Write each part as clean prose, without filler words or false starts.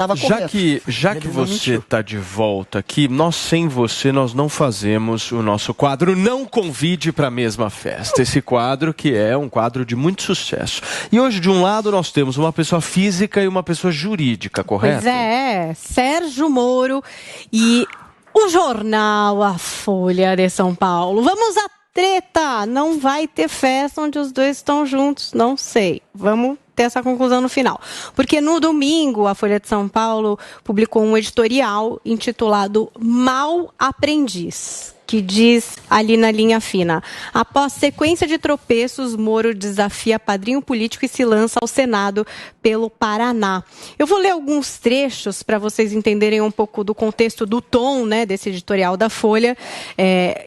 estava correto. Já que você está de volta aqui, nós sem você, nós não fazemos o nosso quadro Não Convide para a Mesma Festa. Esse quadro que é um quadro de muito sucesso. E hoje, de um lado, nós temos uma pessoa física e uma pessoa jurídica, correto? Pois é, Sérgio Moro e o jornal A Folha de São Paulo. Vamos à treta! Não vai ter festa onde os dois estão juntos, não sei. Vamos ter essa conclusão no final. Porque no domingo, a Folha de São Paulo publicou um editorial intitulado Mal Aprendiz, que diz ali na linha fina: após sequência de tropeços, Moro desafia padrinho político e se lança ao Senado pelo Paraná. Eu vou ler alguns trechos para vocês entenderem um pouco do contexto, do tom, né, desse editorial da Folha.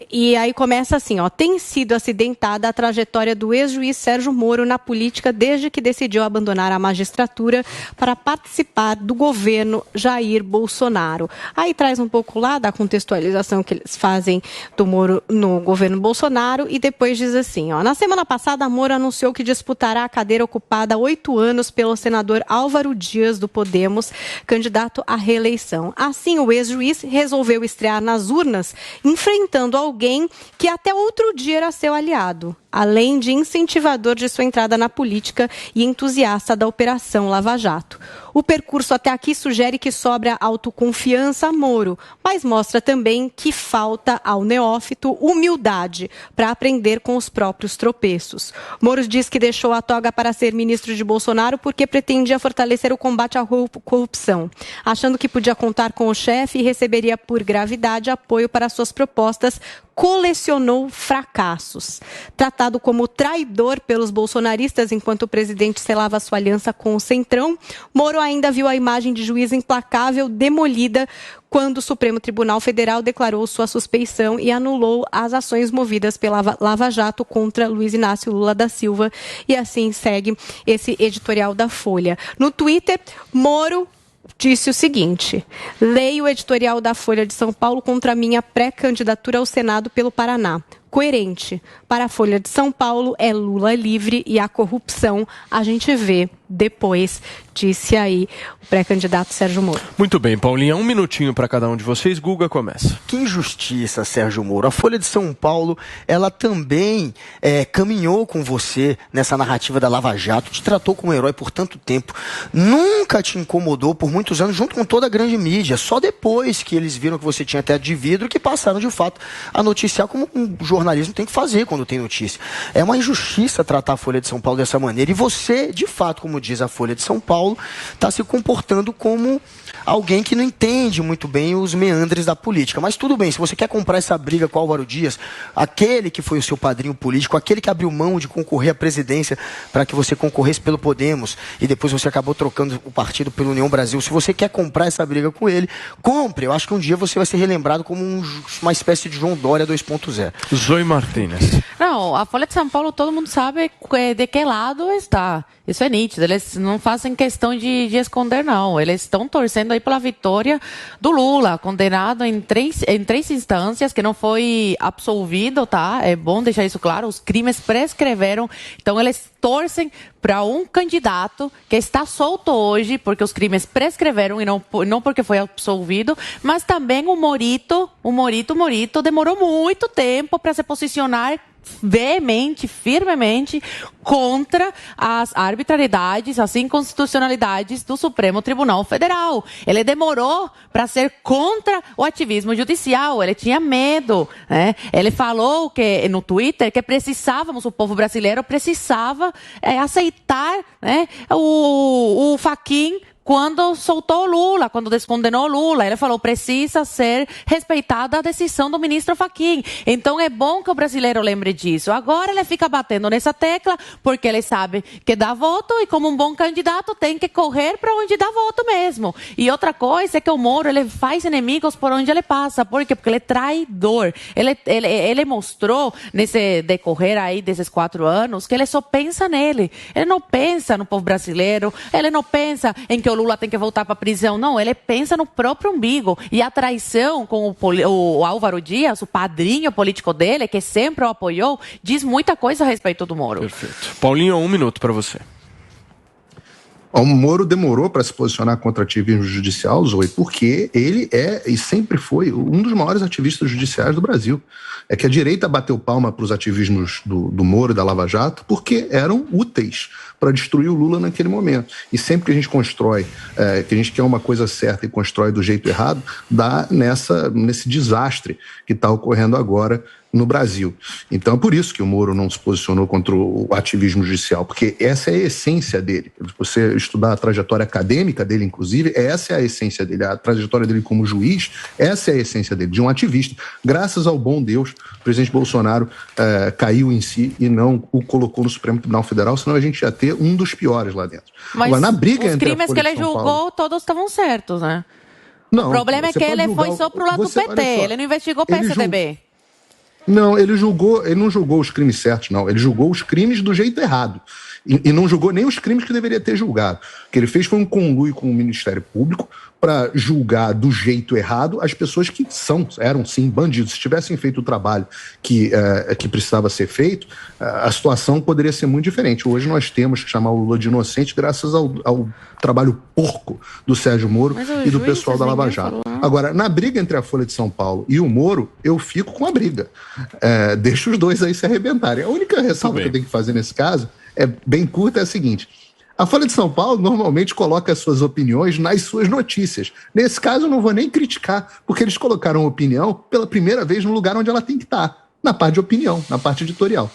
E aí começa assim, ó: tem sido acidentada a trajetória do ex-juiz Sérgio Moro na política desde que decidiu abandonar a magistratura para participar do governo Jair Bolsonaro. Aí traz um pouco lá da contextualização que eles fazem do Moro no governo Bolsonaro e depois diz assim, ó: na semana passada, Moro anunciou que disputará a cadeira ocupada há 8 anos pelo senador Álvaro Dias, do Podemos, candidato à reeleição. Assim, o ex-juiz resolveu estrear nas urnas, enfrentando alguém que até outro dia era seu aliado, além de incentivador de sua entrada na política e entusiasta da Operação Lava Jato. O percurso até aqui sugere que sobra autoconfiança a Moro, mas mostra também que falta ao neófito humildade para aprender com os próprios tropeços. Moro diz que deixou a toga para ser ministro de Bolsonaro porque pretendia fortalecer o combate à corrupção. Achando que podia contar com o chefe e receberia por gravidade apoio para suas propostas, colecionou fracassos. Tratado como traidor pelos bolsonaristas enquanto o presidente selava sua aliança com o Centrão, Moro ainda viu a imagem de juiz implacável demolida quando o Supremo Tribunal Federal declarou sua suspeição e anulou as ações movidas pela Lava Jato contra Luiz Inácio Lula da Silva. E assim segue esse editorial da Folha. No Twitter, Moro disse o seguinte: leio o editorial da Folha de São Paulo contra a minha pré-candidatura ao Senado pelo Paraná. Coerente. Para a Folha de São Paulo é Lula livre e a corrupção a gente vê depois, disse aí o pré-candidato Sérgio Moro. Muito bem, Paulinha, 1 minutinho para cada um de vocês. Guga, começa. Que injustiça, Sérgio Moro. A Folha de São Paulo, ela também caminhou com você nessa narrativa da Lava Jato, te tratou como herói por tanto tempo, nunca te incomodou por muitos anos, junto com toda a grande mídia. Só depois que eles viram que você tinha teto de vidro que passaram, de fato, a noticiar como um jornalismo tem que fazer quando tem notícia. É uma injustiça tratar a Folha de São Paulo dessa maneira. E você, de fato, como diz a Folha de São Paulo, está se comportando como alguém que não entende muito bem os meandres da política. Mas tudo bem, se você quer comprar essa briga com o Álvaro Dias, aquele que foi o seu padrinho político, aquele que abriu mão de concorrer à presidência para que você concorresse pelo Podemos e depois você acabou trocando o partido pelo União Brasil, se você quer comprar essa briga com ele, compre. Eu acho que um dia você vai ser relembrado como uma espécie de João Dória 2.0. Zoe Martínez. Não, a Folha de São Paulo, todo mundo sabe de que lado está. Isso é nítido. Eles não fazem questão de esconder, não. Eles estão torcendo aí pela vitória do Lula, condenado em três instâncias, que não foi absolvido, tá? É bom deixar isso claro. Os crimes prescreveram. Então, eles torcem para um candidato que está solto hoje, porque os crimes prescreveram e não porque foi absolvido, mas também o Morito demorou muito tempo para se posicionar veemente, firmemente contra as arbitrariedades, as inconstitucionalidades do Supremo Tribunal Federal. Ele demorou para ser contra o ativismo judicial, ele tinha medo, né? Ele falou que no Twitter que o povo brasileiro precisava aceitar, né, o Fachin quando soltou o Lula, quando descondenou o Lula. Ele falou, precisa ser respeitada a decisão do ministro Fachin. Então é bom que o brasileiro lembre disso. Agora ele fica batendo nessa tecla porque ele sabe que dá voto e como um bom candidato tem que correr para onde dá voto mesmo. E outra coisa é que o Moro, ele faz inimigos por onde ele passa. Por quê? Porque ele é traidor. Ele mostrou nesse decorrer aí desses 4 anos que ele só pensa nele. Ele não pensa no povo brasileiro, ele não pensa em que o Lula tem que voltar para a prisão. Não, ele pensa no próprio umbigo. E a traição com o Álvaro Dias, o padrinho político dele, que sempre o apoiou, diz muita coisa a respeito do Moro. Perfeito. Paulinho, 1 minuto para você. O Moro demorou para se posicionar contra ativismo judicial, Zoe, porque ele é e sempre foi um dos maiores ativistas judiciais do Brasil. É que a direita bateu palma para os ativismos do Moro e da Lava Jato porque eram úteis para destruir o Lula naquele momento. E sempre que a gente constrói, que a gente quer uma coisa certa e constrói do jeito errado, dá nesse desastre que está ocorrendo agora no Brasil. Então é por isso que o Moro não se posicionou contra o ativismo judicial, porque essa é a essência dele. Você estudar a trajetória acadêmica dele, inclusive, essa é a essência dele. A trajetória dele como juiz, essa é a essência dele, de um ativista. Graças ao bom Deus, o presidente Bolsonaro caiu em si e não o colocou no Supremo Tribunal Federal, senão a gente ia ter um dos piores lá dentro. Mas agora, na briga os entre crimes que ele julgou, todos estavam certos, né? Não, o problema é que ele foi só pro lado do PT, ele não investigou o PSDB. Não, ele não julgou os crimes certos, não. Ele julgou os crimes do jeito errado. E não julgou nem os crimes que deveria ter julgado. O que ele fez foi um conluio com o Ministério Público para julgar do jeito errado as pessoas que eram sim bandidos. Se tivessem feito o trabalho que precisava ser feito, a situação poderia ser muito diferente. Hoje nós temos que chamar o Lula de inocente graças ao trabalho porco do Sérgio Moro e do pessoal da Lava Jato. Agora, na briga entre a Folha de São Paulo e o Moro, eu fico com a briga. Deixa os dois aí se arrebentarem. A única ressalva que eu tenho que fazer nesse caso é bem curta, é a seguinte: a Folha de São Paulo normalmente coloca as suas opiniões nas suas notícias. Nesse caso eu não vou nem criticar, porque eles colocaram a opinião pela primeira vez no lugar onde ela tem que estar, na parte de opinião, na parte editorial.